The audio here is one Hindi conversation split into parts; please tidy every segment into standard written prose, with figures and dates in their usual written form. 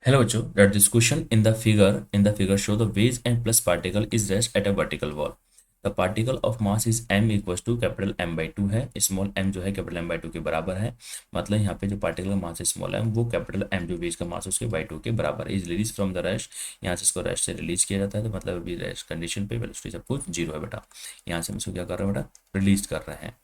Hello, Joe. That this question in the figure show the wedge and plus particle is rest at a vertical wall. The particle of mass is m equals to capital m by 2 है, स्मॉल m जो है कैपिटल m by 2 के बराबर है। मतलब यहाँ पे जो पार्टिकल का मास है स्मॉल m वो कैपिटल m जो वेज का मास है उसके by 2 के बराबर है। Is release from the rest, यहाँ से इसको रेस्ट से रिलीज किया जाता है। तो मतलब अभी रेस्ट कंडीशन पे वेलोसिटी सब कुछ जीरो है बेटा। यहाँ से हम इसको क्या कर रहे हैं बेटा, रिलीज कर रहे हैं।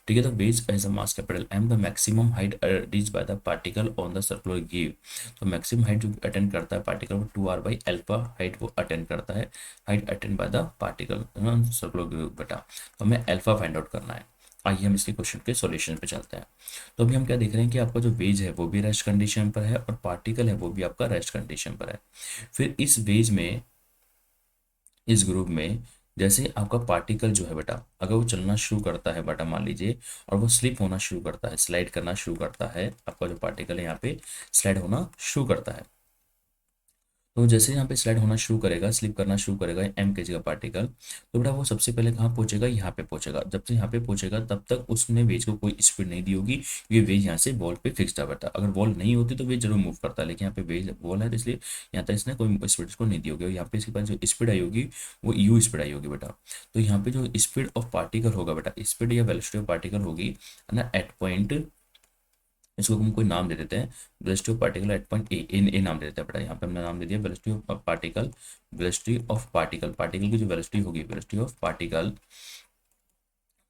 ठीक है, तो wedge as a mass capital m the maximum height reach by the particle on the circular give. तो मैक्सिमम हाइट जो अटेंड करता है पार्टिकल वो 2r/अल्फा हाइट वो अटेंड करता है, height attend bye the particle circular group बेटा। तो हमें अल्फा फाइंड आउट करना है। आइए हम इसके क्वेश्चन के सॉल्यूशन पे चलते हैं। तो अभी हम क्या देख रहे हैं कि आपका जो वेज है वो भी रेस्ट कंडीशन पर है और पार्टिकल है वो भी आपका रेस्ट कंडीशन पर है। फिर इस वेज में, इस ग्रुप में जैसे आपका पार्टिकल जो है बेटा अगर वो चलना शुरू करता है बेटा मान लीजिए, और वो स्लिप होना शुरू करता है, स्लाइड करना शुरू करता है, आपका जो पार्टिकल है यहाँ पे स्लाइड होना शुरू करता है। तो जैसे यहाँ पे स्लाइड होना शुरू करेगा, स्लिप करना शुरू करेगा एम के जी का पार्टिकल, तो बेटा वो सबसे पहले कहाँ पहुंचेगा, यहाँ पे पहुंचेगा। जब से यहाँ पे पहुंचेगा तब तक उसने वेज को कोई स्पीड नहीं दी होगी, ये वेज यहाँ से वॉल पे फिक्स्ड है बेटा। अगर वॉल नहीं होती तो वेज जरूर मूव करता है, लेकिन यहाँ पे वेज वॉल है तो इसलिए यहाँ तक इसने कोई स्पीड इसको नहीं दी होगी। और यहाँ पे इसके पास जो स्पीड आई होगी वो यू स्पीड आई होगी बेटा। तो यहाँ पे जो स्पीड ऑफ पार्टिकल होगा बेटा, स्पीड या वेलोसिटी ऑफ पार्टिकल होगी है ना एट पॉइंट, इसको हम कोई नाम दे देते हैं, velocity of particle at point A, A नाम दे देते हैं बेटा। यहाँ पे हमने नाम दे दिया velocity of particle, velocity of particle, particle की जो वेलोसिटी होगी, वेलोसिटी ऑफ पार्टिकल,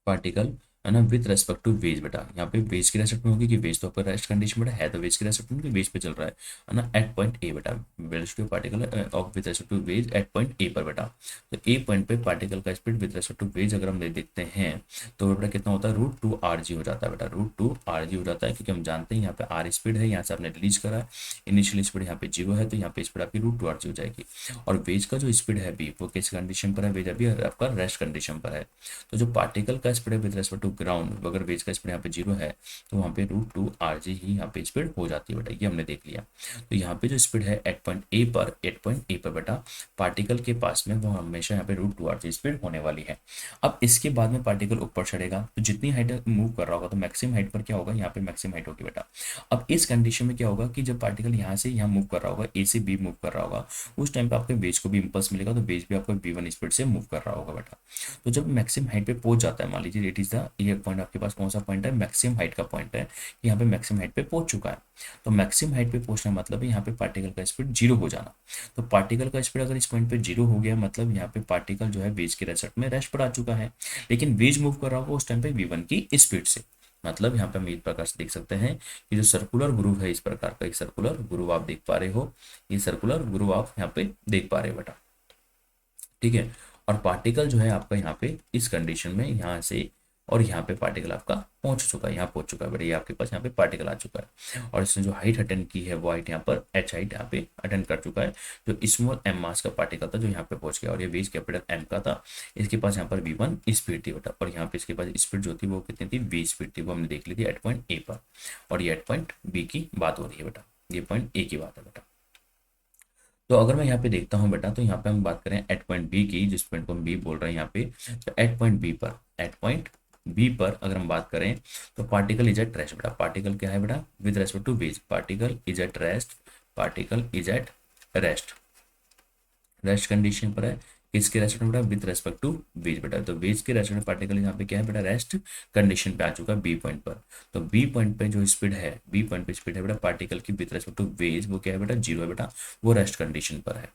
पार्टिकल है ना विथ रेस्पेक्ट टू वेज बेटा। यहाँ पे वेज की रेस्पेक्ट में होगी कि वेज तो आपका रेस्ट कंडीशन बेटा है, तो वेज की रेस्पेक्ट में कि वेज पे चल रहा है ना एट पॉइंट ए बेटा। Velocity of particle of with respect to wedge at point A पर बेटा। तो ए पॉइंट पे पार्टिकल का speed with respect to wedge अगर हम देखते हैं तो बेटा कितना होता है, √2 rg हो जाता है बेटा, √2 rg हो जाता है। क्योंकि हम जानते हैं यहाँ पे आर स्पीड है, यहाँ से आपने रिलीज करा है, इनिशियल स्पीड यहाँ पे जीरो है, तो यहाँ पे स्पीड आपकी √2 rg हो जाएगी। और वेज का जो स्पीड है अभी वो किस कंडीशन पर है, वेज अभी आपका रेस्ट कंडीशन पर है। तो जो पार्टिकल का स्पीड है विद रेस्पेक्ट टू ग्राउंड, अगर वेज का स्पीड यहाँ पे जीरो है तो वहाँ पे √2 rg ही यहाँ पे स्पीड हो जाती है बेटा, ये हमने देख लिया। तो यहाँ पे जो स्पीड है एट पॉइंट ए पर बेटा पार्टिकल के पास में वो हमेशा यहाँ पे √2 rg स्पीड होने वाली है। अब इसके बाद में पार्टिकल ऊपर चढ़ेगा तो जितनी हाइट मूव कर रहा होगा तो मैक्सिमम हाइट पर क्या होगा, यहाँ पे मैक्सिमम हाइट होगी बेटा। अब इस कंडीशन में क्या होगा कि जब पार्टिकल यहाँ से यहाँ मूव कर रहा होगा, ए से बी मूव कर रहा होगा, उस टाइम पे आपके वेज को भी इम्पल्स मिलेगा, तो वेज भी आपका v1 स्पीड से मूव कर रहा होगा बेटा। तो जब मैक्सिमम हाइट पे पहुंच जाता है, मान लीजिए इट इज द, ये पॉइंट आपके पास कौन सा पॉइंट है, मैक्सिमम हाइट का पॉइंट है, यहाँ पे मैक्सिमम हाइट पे पहुंच चुका है। तो मैक्सिमम हाइट पे पहुंचना मतलब है यहाँ पे पार्टिकल का स्पीड जीरो हो जाना। तो पार्टिकल का स्पीड अगर इस पॉइंट पे जीरो हो गया मतलब यहाँ पे पार्टिकल जो है वेज के रेस्पेक्ट में रेस्ट पर आ चुका है, लेकिन वेज मूव कर रहा होगा उस टाइम पे v1 की स्पीड से। मतलब यहाँ पे हम इस प्रकार से देख सकते हैं कि जो सर्कुलर ग्रुव है, इस प्रकार का एक सर्कुलर ग्रुव आप देख पा रहे हो, ये सर्कुलर ग्रुव आप यहाँ पे देख पा रहे हो बेटा। ठीक है, और पार्टिकल जो है आपका यहाँ पे इस कंडीशन में यहाँ से और यहाँ पे पार्टिकल आपका पहुंच चुका है, यहाँ पहुंच चुका है बेटा, ये आपके पास यहाँ पे पार्टिकल आ चुका है। और इसने जो हाइट अटेंड की है वो हाइट यहाँ पर h हाइट यहाँ पे अटेंड कर चुका है। जो स्मॉल m मास का पार्टिकल था जो यहाँ पे पहुंच गया, और ये वेज कैपिटल m का था, इसके पास यहाँ पर v1 स्पीड थी बेटा, और यहाँ पे इसके पास स्पीड जो थी वो कितनी थी, v स्पीड थी, वो हमने देख ली थी एट पॉइंट ए पर। और ये एट पॉइंट बी की बात हो रही है बेटा, ये पॉइंट ए की बात है बेटा। तो अगर मैं यहाँ पे देखता हूँ बेटा, तो यहाँ पे हम बात करें एट पॉइंट बी की, जिस पॉइंट को हम बी बोल रहे हैं यहाँ पे, तो एट पॉइंट बी पर, एट पॉइंट बी पर अगर हम बात करें तो पार्टिकल इज एट रेस्ट बेटा। पार्टिकल क्या है बेटा, with respect to wedge, particle is at rest, particle is at rest, rest condition पर है। किसके रेस्ट में बेटा, विद रेस्पेक्ट टू वेज बेटा। तो वेज के रेस्ट में पार्टिकल यहाँ पे क्या है बेटा, रेस्ट कंडीशन पे आ चुका है बी पॉइंट पर। तो बी पॉइंट पे जो स्पीड है, बी पॉइंट पे स्पीड है बेटा पार्टिकल की विद रेस्पेक्ट टू वेज, वो क्या है बेटा, जीरो है बेटा, वो रेस्ट कंडीशन पर है।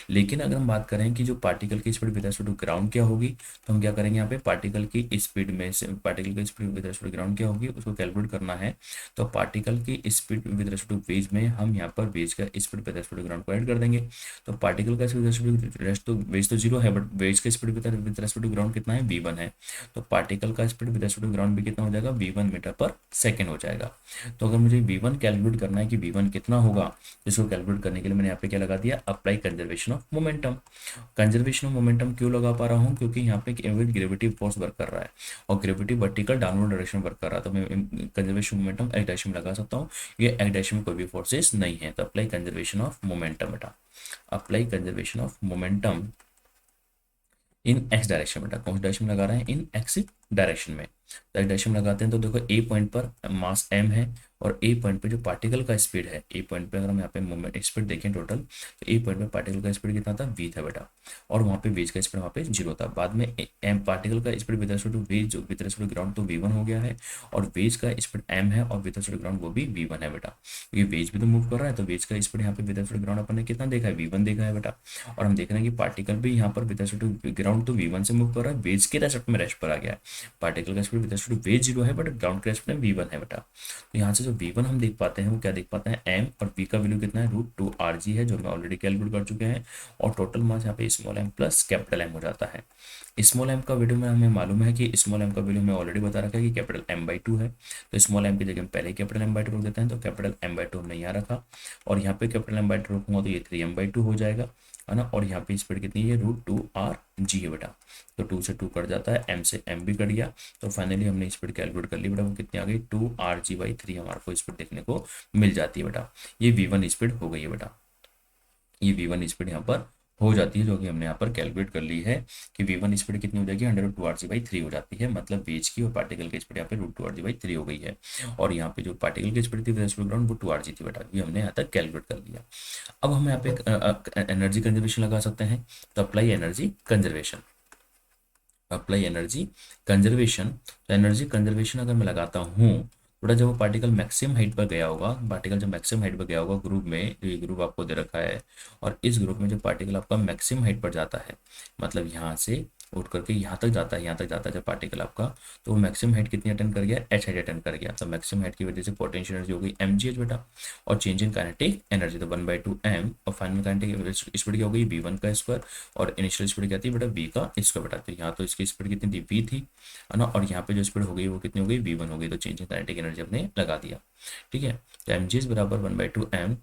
लेकिन अगर हम बात करें कि जो पार्टिकल की speed with respect to ground क्या होगी, तो हम क्या करेंगे यहाँ पे पार्टिकल की स्पीड में से, पार्टिकल की speed with respect to ground क्या होगी उसको कैलकुलेट करना है। तो पार्टिकल की speed with respect to wedge में हम यहाँ पर वेज का speed with respect to ground को ऐड कर देंगे। तो पार्टिकल का स्पीड रेस्ट तो वेज तो जीरो है, बट वेज का speed with respect to ground कितना है, v1 है। तो पार्टिकल का speed with respect to ground भी कितना हो जाएगा, v1 मीटर पर सेकंड हो जाएगा। तो अगर मुझे v1 कैलकुलेट करना है कि v1 कितना होगा, इसको कैलकुलेट करने के लिए मैंने यहाँ पे क्या लगा दिया, apply conservation of momentum. Conservation of momentum क्यों लगा पा रहा हूँ, क्योंकि यहाँ पे ग्रेविटी फोर्स वर्क कर रहा है और gravity vertical downward direction work कर रहा है, तो मैं कंजर्वेशन मोमेंटम एक्स डायरेक्शन में लगा सकता हूँ। ये एक्स डायरेक्शन में कोई भी फोर्सेस नहीं है, तो अप्लाई कंजर्वेशन ऑफ मोमेंटम बेटा, apply conservation of momentum in x direction बेटा। कौन सी डायरेक्शन में लगा रहे हैं, इन एक्स डायरेक्शन में। तो डायरेक्शन लगाते हैं तो देखो ए पॉइंट पर मास m है और ए पॉइंट पे जो पार्टिकल का स्पीड है, ए पॉइंट पे अगर हम यहाँ पे मोमेंट स्पीड देखें टोटल, तो ए पॉइंट पे पार्टिकल का स्पीड कितना था, v था बेटा। और वहाँ पे वेज का स्पीड वहाँ पे 0 था। बाद में एम पार्टिकल का speed with respect to wedge with respect to ground तो v1 हो गया है, और वेज का स्पीड m है और विद रिस्पेक्ट टू ग्राउंड वो भी v1 है बेटा। ये वेज भी तो मूव कर रहा है, तो वेज का स्पीड यहाँ पे विद रिस्पेक्ट टू ग्राउंड अपन ने कितना देखा है, v1 देखा है बेटा। और हम देख रहे हैं कि पार्टिकल भी यहाँ पर विद रिस्पेक्ट टू ग्राउंड तो v1 से मूव कर रहा है, वेज के रेस्पेक्ट में रेस्ट पर आ गया है। पार्टिकल का speed with respect to wedge 0 है बट ग्राउंड के रेस्पेक्ट में v1 है बेटा। तो यहाँ से जो v1 हम देख पाते हैं वो क्या देख पाते हैं, m, और v का वैल्यू कितना है, √2rg है, जो हम ऑलरेडी कैलकुलेट कर चुके हैं। और टोटल मास यहाँ पे small m plus capital M हो जाता है। स्मॉल m का वैल्यू में हमें मालूम है कि स्मॉल m का वैल्यू हमें ऑलरेडी बता रखा है कि कैपिटल M/2 है। तो स्मॉल m की जगह हम पहले कैपिटल M/2 रख देते हैं, तो कैपिटल M/2 हमने यहाँ रखा, और यहाँ पे कैपिटल M/2 रखूंगा तो ये 3m/2 हो जाएगा, है ना। और यहाँ पे स्पीड कितनी है, √2rg है बेटा। तो 2 से 2 कट जाता है, m से m भी कट गया, तो फाइनली हमने स्पीड कैलकुलेट कर ली बेटा, वो कितनी आ गई, 2rg/3 हमारे को स्पीड देखने को मिल जाती है बेटा। ये v1 स्पीड हो गई है बेटा, ये v1 स्पीड यहाँ पर हो जाती है, जो कि हमने यहाँ पर कैलकुलेट कर ली है कि v1 स्पीड कितनी हो जाएगी, 100√2rg/3 हो जाती है। मतलब वेज की और पार्टिकल की स्पीड यहाँ पे √2rg/3 हो गई है। और यहाँ पे जो पार्टिकल की स्पीड थी ग्राउंड वो 2rg थी बेटा, ये हमने यहाँ तक कैलकुलेट कर लिया। अब हम यहाँ पे एनर्जी कंजर्वेशन लगा सकते हैं, तो apply energy conservation, apply energy conservation. तो एनर्जी कंजर्वेशन अगर मैं लगाता हूँ, थोड़ा जब वो पार्टिकल मैक्सिमम हाइट पर गया होगा, पार्टिकल जब मैक्सिमम हाइट पर गया होगा ग्रुप में, जो ये ग्रुप आपको दे रखा है, और इस ग्रुप में जो पार्टिकल आपका मैक्सिमम हाइट पर जाता है, मतलब यहाँ से उठ करके यहाँ तक जाता है, यहाँ तक जाता है जब पार्टिकल आपका, तो वो मैक्सिमम हाइट कितनी अटेंड कर गया, h हाइट अटेंड कर गया। तो मैक्सिमम हाइट की वजह से पोटेंशियल एनर्जी हो गई mgh बेटा, और चेंज इन काइनेटिक एनर्जी तो 1/2 m, और फाइनल काइनेटिक स्पीड क्या हो गई, v1 का स्क्वायर, और इनिशियल स्पीड क्या थी बेटा, v का स्क्वायर बेटा। तो यहाँ तो इसकी स्पीड कितनी थी, v थी, है ना, और यहाँ पे जो स्पीड हो गई वो कितनी हो गई, v1 हो गई। तो चेंज इन काइनेटिक एनर्जी हमने लगा दिया, ठीक है। तो mgh बराबर 1/2 m,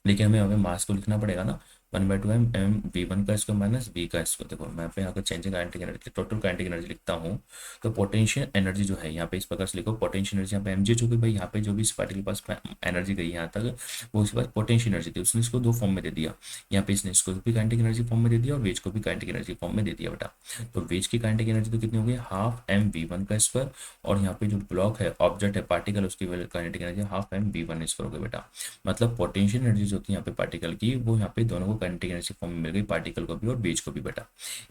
लेकिन हमें हमें मास को लिखना पड़ेगा ना, 1/2 m v1 का स्क्वायर माइनस v का स्क्वायर। देखो मैं पे यहाँ पर change kinetic energy, total kinetic energy लिखता हूँ, तो पोटेंशियल एनर्जी जो है यहाँ पे इस प्रकार से लिखो, पोटेंशियल एनर्जी यहाँ पे mgh हो गई भाई, यहाँ पे जो भी इस पार्टिकल के पास एनर्जी गई यहाँ तक, वो उसके पास पोटेंशियल एनर्जी थी, उसने इसको दो फॉर्म में दे दिया। यहाँ पे इसने इसको भी काइनेटिक एनर्जी फॉर्म में दे दिया और वेज को भी काइनेटिक एनर्जी फॉर्म में दे दिया बेटा। तो वेज की काइनेटिक एनर्जी तो कितनी हो गई, हाफ m v1 का स्क्वायर, और यहाँ पे जो ब्लॉक है, ऑब्जेक्ट है, पार्टिकल, उसकी kinetic energy half m v1 square हो गई बेटा। मतलब पोटेंशियल एनर्जी जो होती है यहाँ पे पार्टिकल की, वो यहाँ पे दोनों को काइनेटिक एनर्जी फॉर्म में मिल गई, पार्टिकल को भी और वेज को भी बेटा।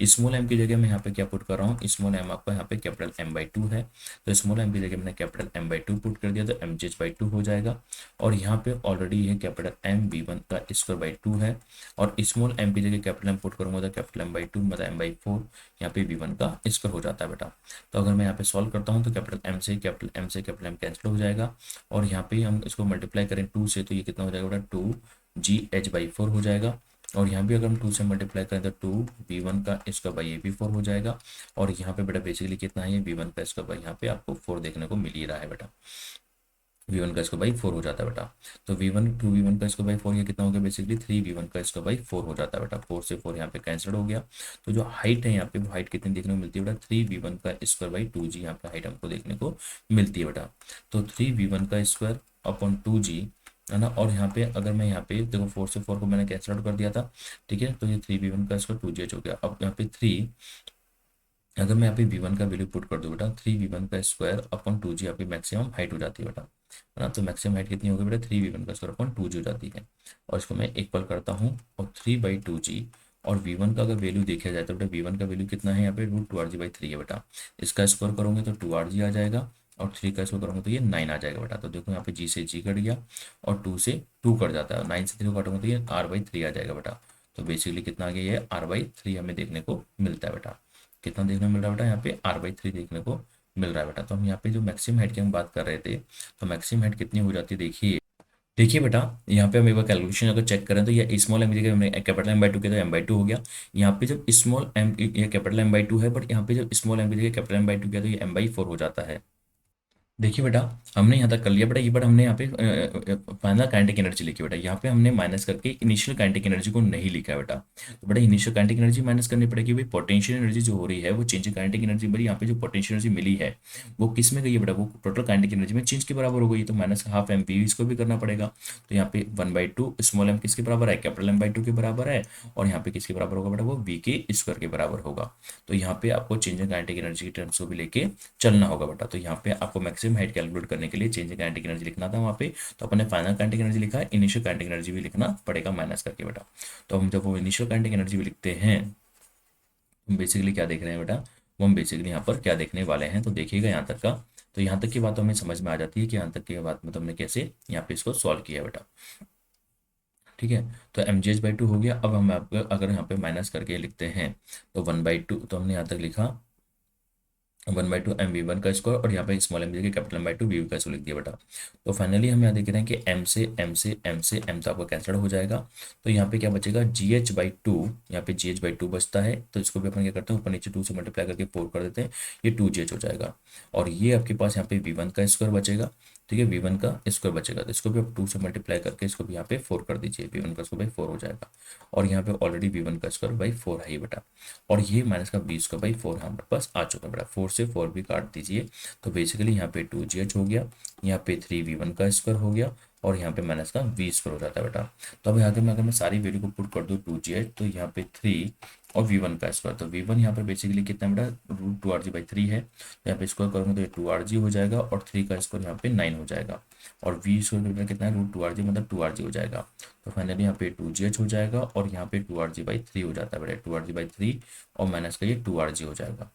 स्मॉल m की जगह मैं यहाँ पे क्या पुट कर रहा हूँ, स्मॉल m आपका यहाँ पे कैपिटल M/2 है, तो स्मॉल m की जगह मैंने कैपिटल M/2 पुट कर दिया, तो mgh/2 हो जाएगा। और यहाँ पे ऑलरेडी ये कैपिटल m v1 का स्क्वायर/2 है, और स्मॉल m की जगह कैपिटल m पुट करूंगा तो कैपिटल M/2 मतलब m/4, यहाँ पे v1 का स्क्वायर हो जाता है बेटा। तो अगर मैं यहाँ पे सॉल्व करता हूँ तो कैपिटल m कैंसिल हो जाएगा, और यहाँ पे हम इसको मल्टीप्लाई करें 2 से, तो ये कितना हो जाएगा बेटा, 2gh/4 हो जाएगा। और यहाँ भी अगर हम 2 से मल्टीप्लाई करें तो 2v1 का स्क्वायर बाई ये भी 4 हो जाएगा। और यहाँ पे बेटा बेसिकली कितना है, ये v1 का स्क्वायर बाई यहाँ पे आपको 4 देखने को मिल ही रहा है बेटा, v1 का स्क्वायर बाई 4 हो जाता है बेटा। तो v1 का स्क्वायर बाई 4 ये कितना हो गया, बेसिकली 3v1 का स्क्वायर बाई 4 हो जाता है बेटा। 4 से 4 यहाँ पे कैंसिल हो गया, तो जो हाइट है यहाँ पे वो हाइट कितनी देखने को मिलती है बेटा, 3v1 का स्क्वायर बाई 2g यहाँ पे हाइट हमको देखने को मिलती है बेटा। तो 3v1 का स्क्वायर अपॉन 2g, है ना। और यहाँ पे अगर मैं यहाँ पे देखो 4 से 4 को मैंने कैंसिल आउट कर दिया था, ठीक है, तो ये 3v1 का स्क्वायर 2gh हो गया। अब यहाँ पे 3, अगर मैं यहाँ पे v1 का वैल्यू पुट कर दूँ बेटा, 3v1 का स्क्वायर अपॉन 2g आपकी मैक्सिमम हाइट हो जाती है बेटा, है ना। तो मैक्सिमम हाइट कितनी होगी बेटा, 3v1 का स्क्वायर अपॉन 2g हो जाती है। और इसको मैं इक्वल करता हूँ, और 3/2g, और v1 का अगर वैल्यू देखा जाए तो बेटा v1 का वैल्यू कितना है यहाँ पे, √2rg/3 है बेटा। इसका स्क्वायर करोगे तो 2rg आ जाएगा, और 3 का स्क्वायर करोगे तो ये 9 आ जाएगा बेटा। तो देखो यहाँ पे g से g कट गया, और 2 से 2 कट जाता है, 9 से 3 काटोगे तो ये r/3 आ जाएगा बेटा। तो बेसिकली कितना आ गया, ये r/3 हमें देखने को मिलता है बेटा। कितना देखने को मिल रहा है बेटा, यहाँ पे r/3 देखने को मिल रहा है बेटा। तो हम यहाँ पे जो मैक्सिमम हाइट की हम बात कर रहे थे, तो मैक्सिमम हाइट कितनी हो जाती है, देखिए देखिए बेटा, यहाँ पे हम एक बार कैलकुलेशन अगर चेक करें तो ये स्मॉल m की जगह हमने कैपिटल M/2 किया तो M/2 हो गया। यहाँ पे जब स्मॉल m, ये कैपिटल M/2 है, बट यहाँ पे जब स्मॉल m की जगह कैपिटल M/2 किया तो ये M/4 हो जाता है। देखिए बेटा, हमने यहाँ तक कर लिया बेटा, ये बट हमने यहाँ पे फाइनल काइनेटिक एनर्जी लिखी बेटा, यहाँ पे हमने माइनस करके इनिशियल काइनेटिक एनर्जी को नहीं लिखा है बेटा। तो बेटा इनिशियल काइनेटिक एनर्जी माइनस करनी पड़ेगी भाई, पोटेंशियल एनर्जी जो हो रही है वो चेंज काइनेटिक एनर्जी बड़ी, यहाँ पे जो पोटेंशियल एनर्जी मिली है वो किस में गई है बेटा, वो टोटल काइनेटिक एनर्जी में चेंज के बराबर हो गई, तो माइनस हाफ एम वी इसको भी करना पड़ेगा। तो यहाँ पे 1/2 स्मॉल एम किसके बराबर है, कैपिटल M/2 के बराबर है, और यहाँ पे किसके बराबर होगा बेटा, वो वी के स्क्वायर के बराबर होगा। तो यहाँ पे आपको चेंज इन काइनेटिक एनर्जी की टर्म्स को भी लेके चलना होगा बेटा। तो यहाँ पे आपको मैक्सिमम हाइट कैलकुलेट करने के लिए चेंज इन काइनेटिक एनर्जी लिखना था वहाँ पे, तो अपने फाइनल काइनेटिक एनर्जी लिखा है, इनिशियल काइनेटिक एनर्जी भी लिखना पड़ेगा माइनस करके बेटा। तो हम जब वो इनिशियल काइनेटिक एनर्जी भी लिखते हैं, हम बेसिकली क्या देख रहे हैं बेटा, वो हम बेसिकली यहाँ पर क्या देखने वाले हैं, तो देखिएगा यहाँ तक का। तो यहाँ तक की बात तो हमें समझ में आ जाती है कि यहाँ तक की बात में तो हमने कैसे यहाँ पे इसको सॉल्व किया बेटा। ठीक है, तो mgh/2 हो गया। अब हम आपको अगर यहाँ पे माइनस करके लिखते हैं, तो 1/2, तो हमने यहाँ तक लिखा 1/2 mv1 का स्क्वायर, और यहाँ पे स्मॉल एम जगह कैपिटल M/2 वी का स्क्वायर लिख दिया बेटा। तो फाइनली हम यहाँ देख रहे हैं कि m तो आपका कैंसिल हो जाएगा। तो यहाँ पे क्या बचेगा, gh/2, यहाँ पे gh/2 बचता है, तो इसको भी अपन क्या करते हैं, ऊपर नीचे 2 से मल्टीप्लाई करके 4 कर देते हैं, ये 2gh हो जाएगा। और ये आपके पास यहाँ पे v1 का स्क्वायर बचेगा। ठीक है, v1 का स्क्वायर बचेगा, तो इसको भी आप 2 से मल्टीप्लाई करके इसको भी यहाँ पे 4 कर दीजिए, v1 का स्क्वायर बाई 4 हो जाएगा। और यहाँ पे ऑलरेडी v1 का स्क्वायर बाई 4 है ये बेटा, और ये माइनस का 20 का बाई 4 हमारे पास आ चुका है बेटा। 4 से 4 भी काट दीजिए, तो बेसिकली यहाँ पे 2gh हो गया, यहाँ पे 3v1 का स्क्वायर हो गया, और यहाँ पे माइनस का v स्क्वायर हो जाता है बेटा। तो अब यहाँ पे मैं अगर मैं सारी वैल्यू को पुट कर दूँ 2gh, तो यहाँ पे 3 और v1 का स्क्वायर, तो v1 यहाँ पर बेसिकली कितना बेटा, √2rg/3 है, तो यहाँ पे स्क्वायर करूँगा तो ये 2rg हो जाएगा, और 3 का स्क्वायर यहाँ पे 9 हो जाएगा, और v स्क्वायर कितना है, √2rg मतलब 2rg हो जाएगा। तो फाइनली यहाँ पे 2gh हो जाएगा, और यहाँ पे 2rg/3 हो जाता है बेटा, 2rg/3, और माइनस का ये 2rg हो जाएगा।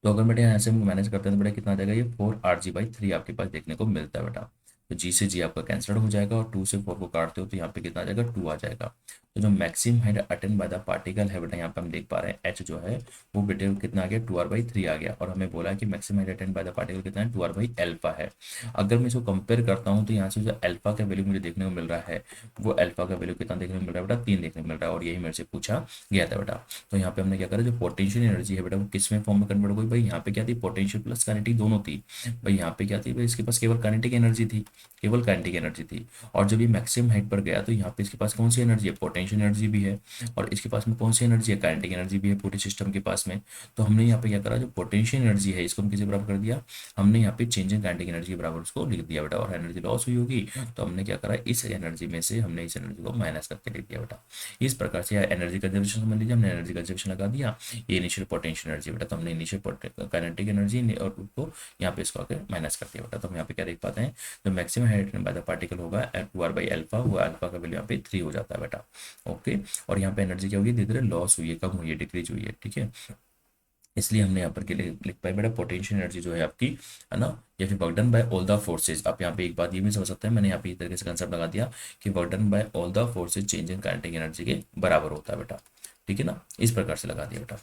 तो अगर बेटा यहाँ से हम मैनेज करते हैं तो बेटा कितना आ जाएगा, ये 4rg/3 आपके पास देखने को मिलता है बेटा। तो जी से जी आपका कैंसल्ड हो जाएगा, और 2 से 4 को काटते हो तो यहाँ पे कितना आ जाएगा, 2 आ जाएगा। तो जो maximum height attain bye the particle है बेटा, यहाँ पे हम देख पा रहे हैं एच जो है वो बेटे कितना आ गया, 2r/3 आ गया, और हमें बोला है कि maximum height attain bye the particle कितना है, 2r/अल्फा है। अगर मैं इसको कंपेयर करता हूँ तो यहाँ से जो अल्फा का वैल्यू मुझे देखने को मिल रहा है, वो अल्फा का वैल्यू कितना देखने को मिल रहा है बेटा, 3 देखने को मिल रहा है, और यही मेरे से पूछा गया था बेटा। तो यहाँ पे हमने क्या करा, जो पोटेंशियल एनर्जी है बेटा वो किस में फॉर्म में कन्वर्ट हो गई, भाई यहाँ पे क्या थी, पोटेंशियल प्लस काइनेटिक दोनों थी। भाई यहाँ पे क्या थी, भाई इसके पास केवल काइनेटिक एनर्जी थी, केवल काइनेटिक एनर्जी थी। और जब ये मैक्सिमम हाइट पर गया तो यहाँ पे इसके पास कौन सी एनर्जी है, पोटेंशियल एनर्जी भी है, और इसके पास में कौन सी एनर्जी है, काइनेटिक एनर्जी भी है पूरे सिस्टम के पास में। तो हमने यहाँ पे क्या करा, जो पोटेंशियल एनर्जी है इसको हम किसी बराबर कर दिया, हमने यहाँ पे चेंज इन काइनेटिक एनर्जी के बराबर उसको लिख दिया बेटा, और एनर्जी लॉस हुई होगी, तो हमने क्या करा, इस एनर्जी में से हमने इस एनर्जी को माइनस करके लिख दिया बेटा। इस प्रकार से एनर्जी कंजर्वेशन समझ लीजिए, हमने एनर्जी कंजर्वेशन लगा दिया, ये इनिशियल पोटेंशियल एनर्जी बेटा, तो हमने इनिशियल काइनेटिक एनर्जी और उसको यहाँ पे इसको आकर माइनस कर दिया बेटा। तो हम यहाँ पे क्या देख पाते हैं, जो maximum height bye the particle होगा 2r/अल्फा, वो अल्फा का वैल्यू यहाँ पे 3 हो जाता है बेटा। ओके, और यहाँ पे एनर्जी क्या होगी, धीरे धीरे लॉस हुई है, कम हुई है, डिक्रीज हुई है। ठीक है, इसलिए हमने यहाँ पर के लिए लिख पाए बेटा, पोटेंशियल एनर्जी जो है आपकी, है ना, या फिर work done by all the forces. आप यहाँ पे एक बात ये भी समझ सकते हैं, मैंने यहाँ पे इस तरीके से कंसेप्ट लगा दिया कि work done by all the forces change in kinetic energy के बराबर होता है बेटा। ठीक है ना, इस प्रकार से लगा दिया बेटा।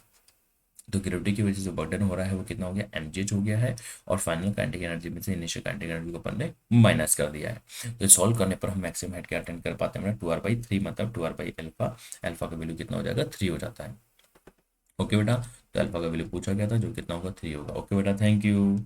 तो ग्रेविटी की वजह से जो बर्डन हो रहा है वो कितना हो गया, mgh हो गया है, और फाइनल काइनेटिक एनर्जी में से इनिशियल काइनेटिक एनर्जी को अपन ने माइनस कर दिया है। तो सॉल्व करने पर हम मैक्सिमम हाइट क्या अटेंड कर पाते हैं, 2r/3 मतलब 2r/अल्फा, अल्फा का वैल्यू कितना हो जाएगा, 3 हो जाता है। ओके बेटा, तो अल्फा का वैल्यू पूछा गया था जो कितना होगा, 3 होगा। ओके बेटा, थैंक यू।